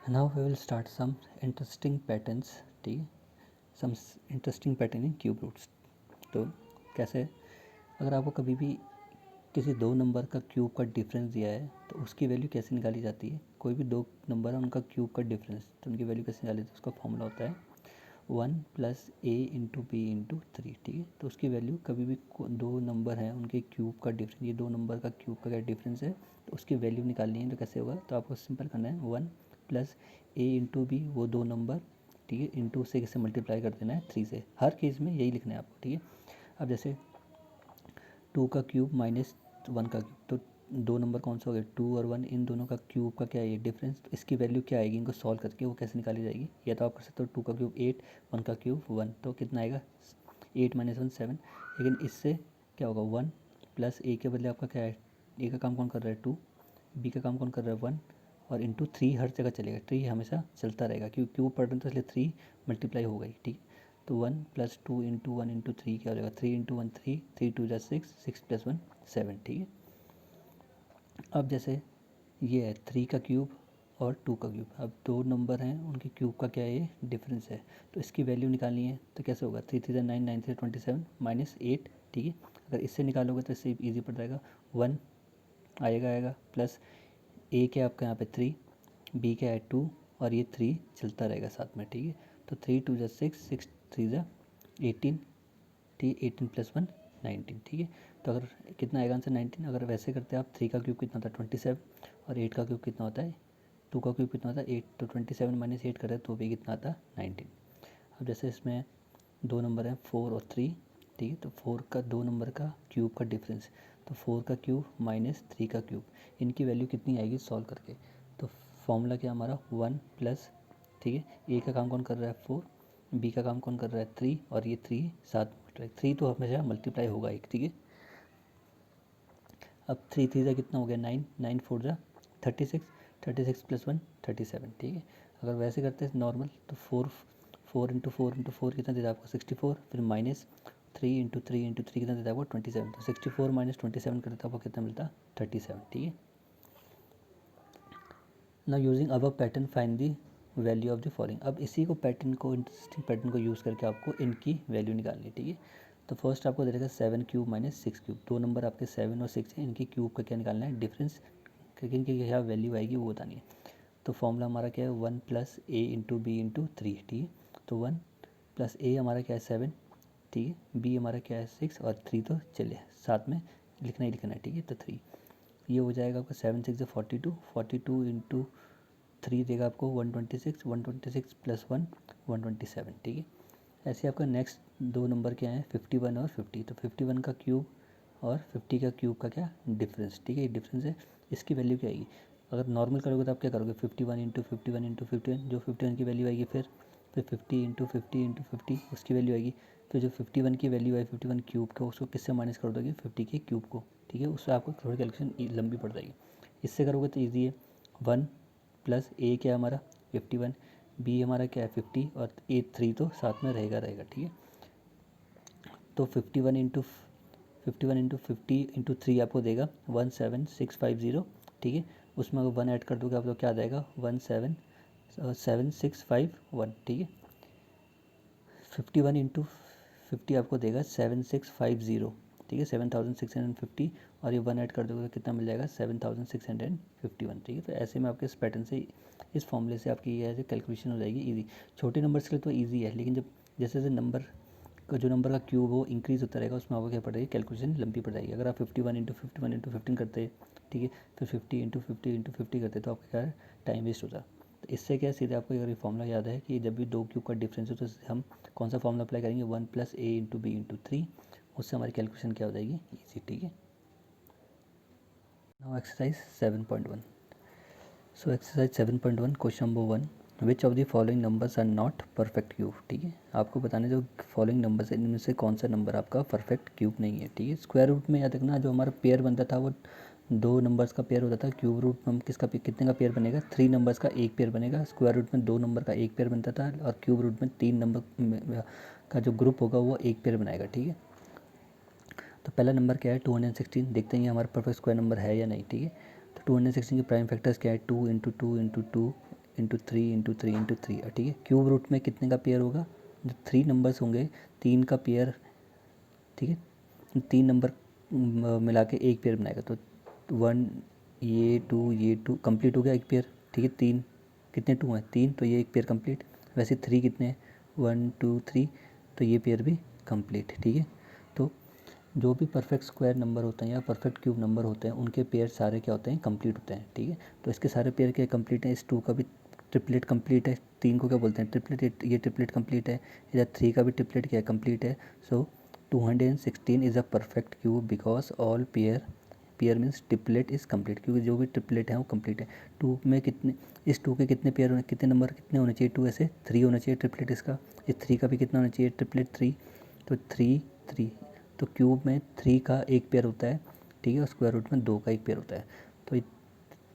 Now we will start some interesting patterns, ठीक है, some interesting pattern in cube roots. तो कैसे, अगर आपको कभी भी किसी दो नंबर का क्यूब का डिफरेंस दिया है तो उसकी वैल्यू कैसे निकाली जाती है। कोई भी दो नंबर है उनका क्यूब का डिफरेंस, तो उनकी वैल्यू कैसे निकाली जाती है, उसका फॉर्मूला होता है 1+a×b×3, ठीक है। तो उसकी वैल्यू कभी भी दो नंबर हैं उनके क्यूब का डिफरेंस, ये दो नंबर का क्यूब का क्या डिफरेंस है, तो उसकी वैल्यू निकालनी है। तो कैसे होगा, तो आपको सिंपल करना है 1+a×b, वो दो नंबर, ठीक है, इंटू से कैसे मल्टीप्लाई कर देना है 3 से। हर केस में यही लिखना है आपको, ठीक है। अब जैसे 2 का क्यूब माइनस 1 का क्यूब, तो दो नंबर कौन सा हो गया, 2 और 1, इन दोनों का क्यूब का क्या है ये डिफरेंस, तो इसकी वैल्यू क्या आएगी, इनको सॉल्व करके वो कैसे निकाली जाएगी। या तो आप कर सकते हो 2 का क्यूब 8, 1 का क्यूब 1, तो कितना आएगा 8 - 1 7। लेकिन इससे क्या होगा 1 प्लस ए के बदले आपका क्या है, ए का काम कौन कर रहा है 2, बी का काम कौन कर रहा है 1, और इंटू 3 हर जगह चलेगा, 3 हमेशा चलता रहेगा क्योंकि क्यूब पढ़ रहे हैं तो इसलिए 3 मल्टीप्लाई हो गई, ठीक है। तो 1+2×1×3 क्या हो जाएगा, 3×1 3, 3×2 = 6, 6+1 7, ठीक है। अब जैसे ये है 3 का क्यूब और 2 का क्यूब, अब दो नंबर हैं उनके क्यूब का क्या है ये डिफरेंस है, तो इसकी वैल्यू निकालनी है। तो कैसे होगा, 3×3 = 9, 9×3 = 27 -8, ठीक है। अगर इससे निकालोगे तो इससे ईजी पड़ जाएगा, 1 आएगा प्लस ए क्या है आपका यहाँ पे 3, बी क्या है 2, और ये 3 चलता रहेगा साथ में, ठीक है। तो 3×2 = 6, 6×3 = 18, ठीक, 18+1 19, ठीक है। तो अगर कितना आएगा आंसर 19। अगर वैसे करते हैं आप, 3 का क्यूब कितना होता है 27, और 8 का क्यूब कितना होता है, 2 का क्यूब कितना होता है 8, तो 27 - 8 करें तो भी कितना आता है 19। अब जैसे इसमें दो नंबर हैं 4 और 3, ठीक है, तो 4 का दो नंबर का क्यूब का डिफरेंस, तो 4 का क्यूब माइनस 3 का क्यूब, इनकी वैल्यू कितनी आएगी सॉल्व करके। तो फॉर्मूला क्या हमारा 1 प्लस, ठीक है, ए का काम कौन कर रहा है 4, बी का काम कौन कर रहा है 3, और ये 3 साथ, 3 तो हमेशा मल्टीप्लाई होगा एक, ठीक है। अब 3×3 = कितना हो गया 9, 9×4 = 36, 36+1 37, ठीक है। अगर वैसे करते हैं नॉर्मल तो 4×4 कितना देता है आपको 64, फिर माइनस 3×3 कितना देता है आपको 27, तो 64 - 27 करते आपको कितना मिलता 37, ठीक है। नाउ यूजिंग अब pattern find the value of the following. अब इसी को पैटर्न को, इंटरेस्टिंग पैटर्न को यूज़ करके आपको इनकी वैल्यू निकालनी है, ठीक है। तो फर्स्ट आपको दे देगा 7 क्यूब माइनस 6 क्यूब, दो नंबर आपके 7 और 6 हैं, इनकी क्यूब का क्या निकालना है डिफरेंस, इनकी क्या वैल्यू आएगी वो बतानी है। तो फॉर्मूला हमारा क्या है 1+a×b×3, ठीक है। तो 1+a हमारा क्या है 7, ठीक है, b हमारा क्या है 6, और 3 तो चलिए साथ में लिखना ही लिखना है, ठीक है। तो 3 ये हो जाएगा आपका 7 6 = 42, 42×3 देगा आपको 126, 126 + 1 127, ठीक है। ऐसे आपका नेक्स्ट दो नंबर क्या है 51 और 50, तो 51 का क्यूब और 50 का क्यूब का क्या डिफरेंस, ठीक है, ये डिफरेंस है, इसकी वैल्यू क्या आएगी। अगर नॉर्मल करोगे तो आप क्या करोगे 51×51×51, जो 51 की वैल्यू आएगी, फिर 50×50×50 उसकी वैल्यू आएगी, फिर जो 51 की वैल्यू है 51 क्यूब का, उसको किससे माइनस कर दोगे 50 के क्यूब को, ठीक है। उससे आपको थोड़ी कैलकुलेशन लंबी पड़ जाएगी। इससे करोगे तो ईजी है, 1 प्लस ए क्या है हमारा 51, बी हमारा क्या है 50, और ए 3 तो साथ में रहेगा, ठीक है। तो 51×50×3 आपको देगा 17650, ठीक है। उसमें अगर 1 ऐड कर दोगे आप तो क्या आ जाएगा 1777651, ठीक है। 51×50 आपको देगा 7650, ठीक है, 7650, और ये 1 ऐड कर दोगे तो कितना मिल जाएगा 7651, ठीक है। तो ऐसे में आपके इस पैटर्न से, इस फॉर्मूले से आपकी ये ऐसे कैलकुलेशन हो जाएगी ईजी। छोटे नंबर्स के लिए तो ईजी है, लेकिन जब जैसे जैसे नंबर का, जो नंबर का क्यूब वो इंक्रीज़ होता रहेगा, उसमें आपको क्या पड़ेगी कैलकुलेशन लंबी पड़ जाएगी। अगर आप 51×51×15 करते, ठीक है, फिर 50×50×50 करते तो आपका क्या है टाइम वेस्ट होता। तो इससे क्या है, सीधे आपको अगर ये फॉर्मूला याद है कि जब भी दो क्यूब का डिफरेंस हो तो हम कौन सा फॉर्मूला अप्लाई करेंगे 1+a×b×3, उससे हमारी कैलकुलेशन क्या हो जाएगी ईजी, ठीक है। Now exercise 7.1। So exercise 7.1 question number 1, which of the following numbers are not perfect cube, ठीक है। आपको बताने जो फॉलोइंग नंबर्स है इनमें से कौन सा नंबर आपका परफेक्ट क्यूब नहीं है, ठीक है। स्क्वायर रूट में याद रखना, जो हमारा पेयर बनता था वो दो नंबर्स का पेयर होता था, क्यूब रूट में हम कितने का पेयर बनेगा 3 नंबर्स का एक पेयर बनेगा, स्क्वायर रूट में 2 नंबर का एक पेयर बनता था, और क्यूब रूट में 3 नंबर का जो ग्रुप होगा वो एक पेयर बनाएगा, ठीक है। तो पहला नंबर क्या है 216, देखते हैं ये हमारा परफेक्ट स्क्वायर नंबर है या नहीं, ठीक है। तो 216 के प्राइम फैक्टर्स क्या है 2 × 2 × 2 into three into three into three, ठीक है। क्यूब रूट में कितने का पेयर होगा, जो 3 नंबर्स होंगे 3 का पेयर, ठीक है। 3 नंबर मिला के एक पेयर बनाएगा, तो 1 ये टू कंप्लीट हो गया एक पेयर, ठीक है। 3 कितने 2 हैं 3, तो ये एक पेयर कंप्लीट। वैसे 3 कितने हैं 1 2 3, तो ये पेयर भी कंप्लीट, ठीक है। तो जो भी परफेक्ट स्क्वायर नंबर होते हैं या परफेक्ट क्यूब नंबर होते हैं उनके पेयर सारे क्या होते हैं, कंप्लीट होते हैं, ठीक है। तो इसके सारे पेयर क्या कंप्लीट हैं, इस 2 का भी ट्रिपलेट कंप्लीट है, 3 को क्या बोलते हैं ट्रिपलेट, ये ट्रिपलेट कंप्लीट है, इधर 3 का भी ट्रिपलेट क्या है कंप्लीट है। सो 216 is a perfect cube because all pair means triplet is complete, क्योंकि जो भी ट्रिपलेट है वो कंप्लीट है। 2 में कितने, इस 2 के कितने पेयर, कितने नंबर कितने होने चाहिए, 2 ऐसे 3 होना चाहिए ट्रिपलेट इसका। इस 3 का भी कितना होना चाहिए ट्रिपलेट 3, तो 3 तो क्यूब में 3 का एक पेयर होता है, ठीक है, और स्क्वायर रूट में 2 का एक पेयर होता है। तो ये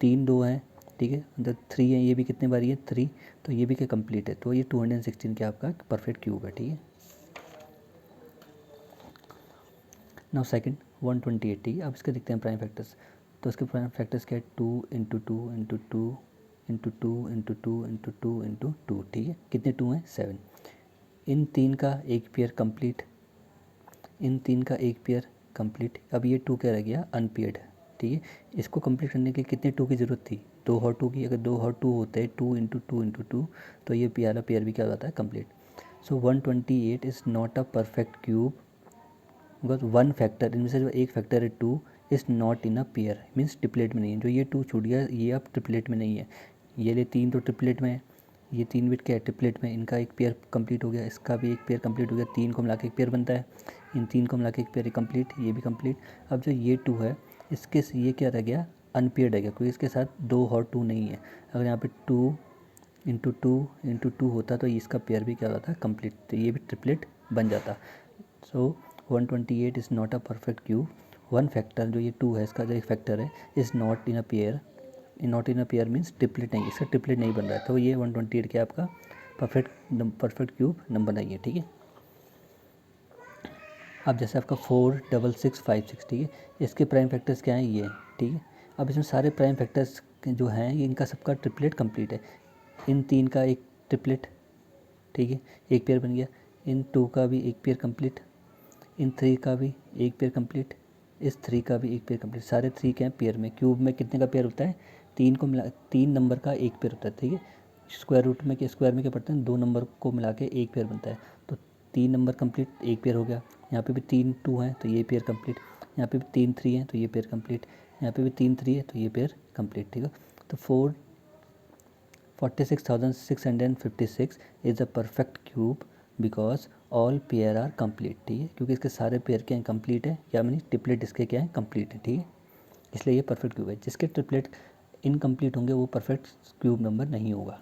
3 2 हैं, ठीक है, अंदर 3 है, ये भी कितने बारी है 3, तो ये भी क्या कंप्लीट है। तो ये 216 क्या आपका परफेक्ट क्यूब है, ठीक है। नाउ सेकंड 128, ठीक है। अब इसके देखते हैं प्राइम फैक्टर्स। तो इसके प्राइम फैक्टर्स क्या है 2 into two into two into two into two into two into two, ठीक है। कितने 2 हैं 7। इन 3 का एक पेयर कंप्लीट, इन 3 का एक पेयर कंप्लीट। अब ये 2 क्या रह गया अनपेयर्ड, ठीक है। इसको कंप्लीट करने के लिए कितने 2 की ज़रूरत थी, 2 और 2 की। अगर 2 और 2 होते हैं 2 इंटू टू इंटू टू, तो ये प्यारा पेयर भी क्या हो जाता है complete. So 128 is not a perfect cube because one factor, इनमें से जो एक फैक्टर है 2 is not in a pair, means triplet में नहीं है। जो ये 2 छूट गया ये अब ट्रिपलेट में नहीं है। ये ले 3 तो ट्रिपलेट में है, ये 3 बिट क्या है ट्रिपलेट में, इनका एक पेयर कंप्लीट हो गया, इसका भी एक पेयर कंप्लीट हो गया, 3 को मिला के एक पेयर बनता है, इन 3 को मिला के एक पेयर कंप्लीट, ये भी कंप्लीट। अब जो ये 2 है इसके ये क्या रह गया अनपेयर्ड है गया, क्योंकि इसके साथ 2 और 2 नहीं है। अगर यहाँ पे 2 इंटू टू होता तो इसका पेयर भी क्या होता कंप्लीट, तो ये भी ट्रिपलेट बन जाता। सो 128 is not a perfect cube, one factor जो ये 2 है इसका जो एक फैक्टर है is not in a pair, not in a pair means triplet नहीं, इसका ट्रिपलेट नहीं बन रहा है। तो ये 128 क्या आपका परफेक्ट क्यूब नंबर नहीं है, ठीक है। अब जैसे आपका 4 6 6 5 6, ठीक है, इसके प्राइम फैक्टर्स क्या हैं ये, ठीक है। अब इसमें सारे प्राइम फैक्टर्स जो हैं ये इनका सबका ट्रिपलेट कंप्लीट है। इन 3 का एक ट्रिपलेट, ठीक है, एक पेयर बन गया। इन 2 का भी एक पेयर कंप्लीट, इन 3 का भी एक पेयर कंप्लीट, इस 3 का भी एक पेयर कंप्लीट। सारे 3 के हैं पेयर में। क्यूब में कितने का पेयर होता है 3 को मिला 3 नंबर का एक पेयर होता है, ठीक है। स्क्वायर रूट में स्क्वायर में क्या पढ़ते हैं 2 नंबर को मिला के एक पेयर बनता है। तो 3 नंबर कंप्लीट एक पेयर हो गया। यहाँ पे भी 3 2 हैं तो ये पेयर कंप्लीट, यहाँ पे भी 3 3 हैं तो ये पेयर कंप्लीट, यहाँ पे भी 3 3 है तो ये पेयर कंप्लीट, ठीक है। तो 46,656 is a perfect cube because all pair are complete, ठीक है, क्योंकि इसके सारे पेयर क्या हैं कंप्लीट है, क्या मीन ट्रिपलेट इसके क्या है कंप्लीट है, ठीक है, इसलिए ये परफेक्ट क्यूब है। जिसके ट्रिपलेट इनकम्प्लीट होंगे वो परफेक्ट क्यूब नंबर नहीं होगा।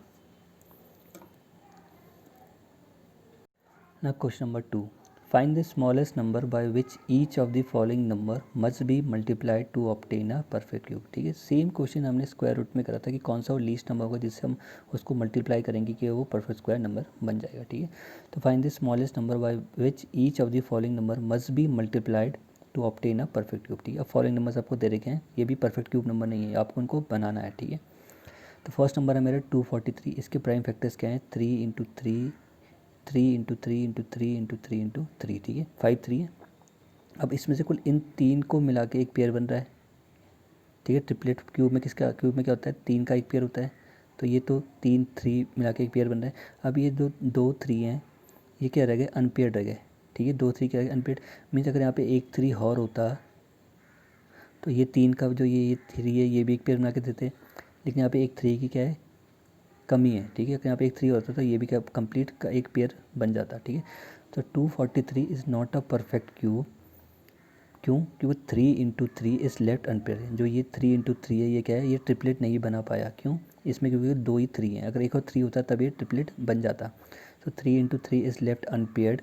ना question number 2, find the smallest number by which each of the following number must be multiplied to obtain a perfect cube, ठीक है। सेम क्वेश्चन हमने स्क्वायर रूट में करा था कि कौन सा वो लीस्ट नंबर होगा जिससे हम उसको मल्टीप्लाई करेंगे कि वो परफेक्ट स्क्वायर नंबर बन जाएगा, ठीक है। तो find the smallest number by which each of the following number must be multiplied to obtain a perfect cube, ठीक है। अब फॉलोइंग नंबर्स आपको दे रखे हैं, ये भी परफेक्ट क्यूब नंबर नहीं है, आपको उनको बनाना है, ठीक है। तो फर्स्ट नंबर है मेरा 243, इसके प्राइम फैक्टर्स क्या हैं 3 into three, 3 into three into three into three into three, ठीक है, 5 3 है। अब इसमें से कुल इन 3 को मिला के एक पेयर बन रहा है, ठीक है। ट्रिपलेट क्यूब में किसका क्यूब में क्या होता है 3 का एक पेयर होता है, तो ये तो 3 3 मिला के एक पेयर बन रहा है। अब ये जो 2 3 हैं ये क्या रह गए अनपेयर्ड रह गए, ठीक है। 2 3 क्या रह गए अनपेयर्ड, मीन्स अगर यहाँ पे एक 3 और होता तो ये 3 का जो ये 3 है ये भी एक पेयर बना के देते, लेकिन यहाँ पे एक 3 की क्या है कमी है, ठीक है। अगर यहाँ पे एक 3 होता तो ये भी क्या कंप्लीट का एक पेयर बन जाता, ठीक है। तो 243 is not a perfect cube, क्यों, क्योंकि 3 into three is left unpair, जो ये 3 इंटू थ्री है ये क्या है ये ट्रिपलेट नहीं बना पाया, क्यों, इसमें क्योंकि 2 ही 3 हैं, अगर एक और 3 होता तब ये ट्रिपलेट बन जाता। तो 3 into three is left unpaired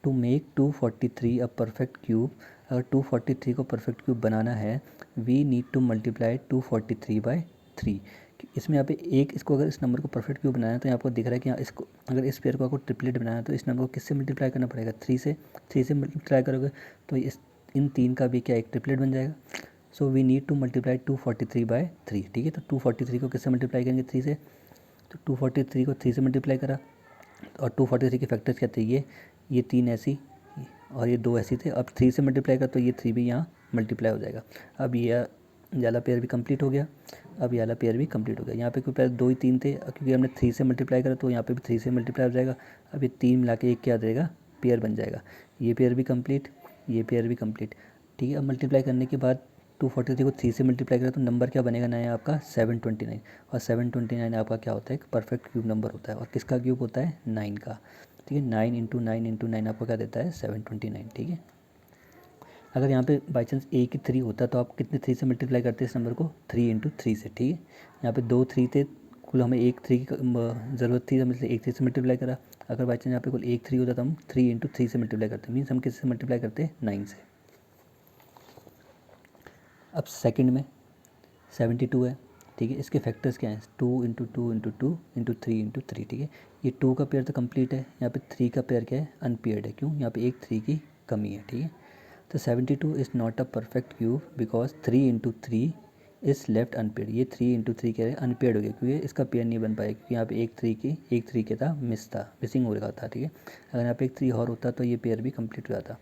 to make 243 a perfect cube. अगर 243 को परफेक्ट क्यूब बनाना है we need to multiply 243 by 3। इसमें यहाँ पे एक इसको अगर इस नंबर को परफेक्ट क्यूब बनाना है तो यहाँ आपको दिख रहा है कि यहाँ इसको अगर इस पेयर को आपको ट्रिपलेट बनाना है तो इस नंबर को किससे मल्टीप्लाई करना पड़ेगा 3 से, 3 से मल्टीप्लाई करोगे तो इस इन 3 का भी क्या एक ट्रिपलेट बन जाएगा। So we need to multiply 243 by 3, ठीक है। तो 243 को किससे मल्टीप्लाई करेंगे 3 से, तो 243 को 3 से मल्टीप्लाई करा, और 243 के फैक्टर्स क्या थे, ये 3 ऐसी और ये 2 ऐसी थे। अब 3 से मल्टीप्लाई कर तो ये 3 भी यहाँ मल्टीप्लाई हो जाएगा। अब ये वाला पेयर भी कंप्लीट हो गया, अब ये वाला पेयर भी कंप्लीट हो गया। यहाँ पे क्योंकि पहले 2 ही 3 थे, क्योंकि हमने 3 से मल्टीप्लाई करा तो यहाँ पे भी 3 से मल्टीप्लाई हो जाएगा। अब ये 3 मिला के एक क्या देगा, पेयर बन जाएगा। ये पेयर भी कंप्लीट, ये पेयर भी कंप्लीट, ठीक है। अब मल्टीप्लाई करने के बाद 243 को 3 से मल्टीप्लाई करा तो नंबर क्या बनेगा नया आपका 729, और 729 आपका क्या होता है, एक परफेक्ट क्यूब नंबर होता है। और किसका क्यूब होता है, 9 का, ठीक है। 9 इंटू 9 इंटू 9 आपको क्या देता है, 729, ठीक है। अगर यहाँ पे बाई चांस एक ही 3 होता तो आप कितने 3 से मल्टीप्लाई करते इस नंबर को, 3 इंटू 3 से, ठीक है। यहाँ पे 2 3 थे, कुल हमें एक 3 की ज़रूरत थी, हमने एक 3 से मल्टीप्लाई करा। अगर बाई चांस यहाँ पे कुल एक 3 होता तो हम 3 इंटू 3 से मल्टीप्लाई करते, मीन्स हम किससे मल्टीप्लाई करते, 9 से। अब सेकंड में 72 है, ठीक है। इसके फैक्टर्स क्या हैं, 2 इंटू 2 इंटू 2 इंटू 3 इंटू 3, ठीक है। ये 2 का पेयर तो कंप्लीट है, यहाँ पे 3 का पेयर क्या है, अनपेयर्ड है। क्यों, यहाँ पे एक 3 की कमी है, ठीक है। तो 72 is not a perfect cube because 3 into 3 is left unpaired. ये 3 इंटू 3 क्या है, अनपेयर्ड हो गया, क्योंकि इसका पेयर नहीं बन पाया, क्योंकि यहाँ पे एक 3 के था, मिसिंग हो रहा था, ठीक है। अगर यहाँ पे एक 3 और होता तो ये पेयर भी कंप्लीट हो जाता।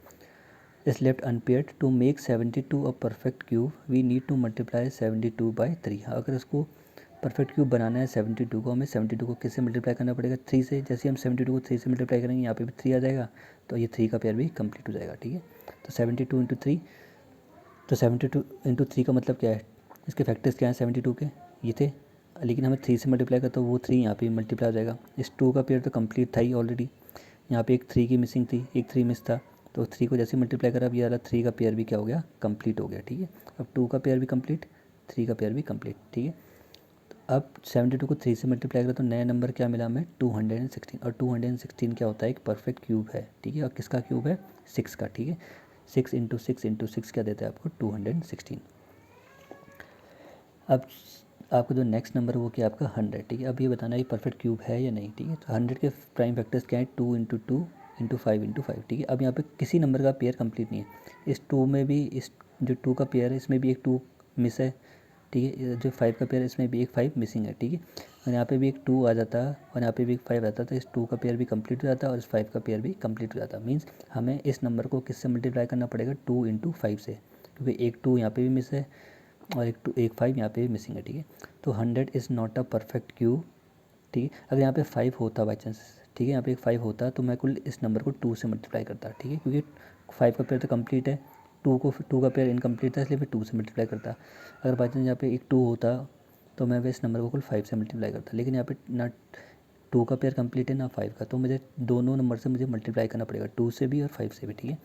is left unpaired. To make 72 a perfect cube, we need to multiply 72 by 3। अगर इसको परफेक्ट क्यूब बनाना है 72 को, हमें 72 को किससे मल्टीप्लाई करना पड़ेगा, 3 से। जैसे हम 72 को 3 से मल्टीप्लाई करेंगे यहाँ पे भी 3 आ जाएगा, तो ये 3 का पेयर भी कंप्लीट हो जाएगा, ठीक है। तो 72 इंटू 3, तो 72 इंटू 3 का मतलब क्या है, इसके फैक्टर्स क्या हैं 72 के, ये थे, लेकिन हमें 3 से मल्टीप्लाई कर तो वो 3 यहाँ पे मल्टीप्लाई हो जाएगा। इस 2 का पेयर तो कंप्लीट था ही ऑलरेडी, यहाँ पे एक 3 की मिसिंग थी, एक 3 मिस था, तो 3 को जैसे मल्टीप्लाई करा, अब ये वाला 3 का पेयर भी क्या हो गया, कंप्लीट हो गया, ठीक है। अब 2 का पेयर भी कंप्लीट, 3 का पेयर भी कंप्लीट, ठीक है। तो अब 72 को 3 से मल्टीप्लाई करा तो नया नंबर क्या मिला हमें, 216। और 216 क्या होता है, एक परफेक्ट क्यूब है, ठीक है। और किसका क्यूब है, 6 का, ठीक है। 6 इंटू 6 इंटू 6 क्या देता है आपको, 216। अब आपका जो नेक्स्ट नंबर है वो क्या है आपका 100, ठीक है। अब ये बताना है परफेक्ट क्यूब है या नहीं, ठीक है। तो 100 के प्राइम फैक्टर्स क्या है, 2 इंटू 2 इंटू 5 इंटू 5, ठीक है। अब यहाँ पे किसी नंबर का पेयर कंप्लीट नहीं है। इस 2 में भी, इस जो 2 का पेयर है इसमें भी एक 2 मिस है, ठीक है। जो 5 का पेयर है इसमें भी एक 5 मिसिंग है, ठीक है। और यहाँ पे भी एक 2 आ जाता है और यहाँ पे भी एक 5 आता है, तो इस 2 का पेयर भी कंप्लीट हो जाता है और इस 5 का पेयर भी कंप्लीट हो जाता है। मीन्स हमें इस नंबर को किससे मल्टीप्लाई करना पड़ेगा, 2 इंटू 5 से, क्योंकि एक 2 यहाँ पे भी मिस है और एक 5 यहाँ पे भी मिसिंग है, ठीक है। तो 100 is not a perfect cube, ठीक है। अगर यहाँ पे 5 होता बाई चांस, ठीक है, यहाँ पे एक 5 होता तो मैं कुल इस नंबर को 2 से मल्टीप्लाई करता, ठीक है, क्योंकि 5 का पेयर तो कंप्लीट है, 2 का पेयर इनकम्प्लीट था, इसलिए मैं 2 से मल्टीप्लाई करता। अगर बाई चांस यहाँ पे एक 2 होता तो मैं इस नंबर को कुल 5 से मल्टीप्लाई करता, लेकिन यहाँ पे ना 2 का पेयर कंप्लीट है ना 5 का, तो मुझे दोनों नंबर से मुझे मल्टीप्लाई करना पड़ेगा, 2 से भी और 5 से भी, ठीक है।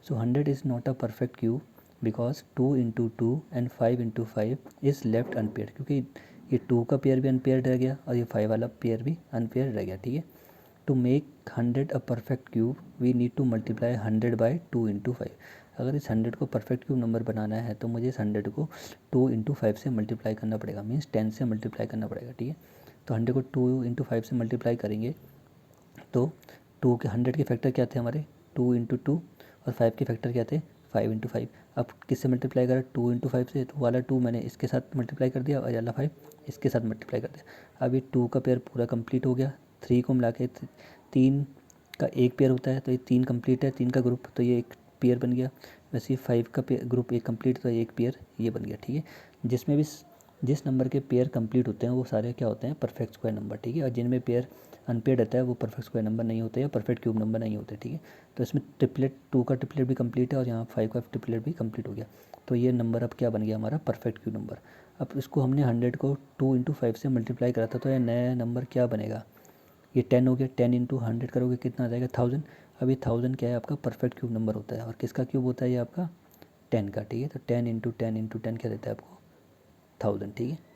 सो 100 is not a perfect cube because 2 into 2 and 5 into 5 is left unpaired, क्योंकि ये 2 का पेयर भी अनपेयर्ड रह गया और ये 5 वाला पेयर भी अनपेयर्ड रह गया, ठीक है। To make 100 a perfect cube we need to multiply 100 by 2 into 5। अगर इस 100 को परफेक्ट क्यूब नंबर बनाना है तो मुझे इस 100 को 2 इंटू 5 से मल्टीप्लाई करना पड़ेगा, मीन्स 10 से मल्टीप्लाई करना पड़ेगा, ठीक है। तो 100 को 2 इंटू 5 से मल्टीप्लाई करेंगे तो 100 के फैक्टर क्या थे हमारे, 2 इंटू 2, और 5 के फैक्टर क्या थे, 5 इंटू 5। अब किससे मल्टीप्लाई करा, 2 इंटू 5 से, तो वाला 2 मैंने इसके साथ मल्टीप्लाई कर दिया और वाला 5 इसके साथ मल्टीप्लाई कर दिया। अब ये 2 का पेयर पूरा कंप्लीट हो गया, 3 को मिला के 3 का एक पेयर होता है, तो ये 3 कंप्लीट है, 3 का ग्रुप, तो ये एक पेयर बन गया। वैसे ही 5 का ग्रुप एक कंप्लीट, तो एक पेयर ये बन गया, ठीक है। जिसमें भी जिस नंबर के पेयर कंप्लीट होते हैं वो सारे क्या होते हैं, परफेक्ट स्क्वायर नंबर, ठीक है। और जिनमें पेयर अनपेयर्ड रहता है वो परफेक्ट स्क्वायर नंबर नहीं होते या परफेक्ट क्यूब नंबर नहीं होते, ठीक है। तो इसमें ट्रिपलेट 2 का ट्रिपलेट भी कंप्लीट है और यहाँ 5 का ट्रिपलेट भी कंप्लीट हो गया, तो ये नंबर अब क्या बन गया हमारा, परफेक्ट क्यूब नंबर। अब इसको हमने 100 को 2 इंटू 5 से मल्टीप्लाई करा था, तो यह नया नंबर क्या बनेगा, ये 10 हो गया। 10 इंटू 100 करोगे कितना आ जाएगा, 1000। अब ये 1000 क्या है आपका परफेक्ट क्यूब नंबर होता है, और किसका क्यूब होता है ये आपका 10 का, ठीक है। तो 10 इंटू 10 इंटू 10 क्या देता है आपको 1000, ठीक है।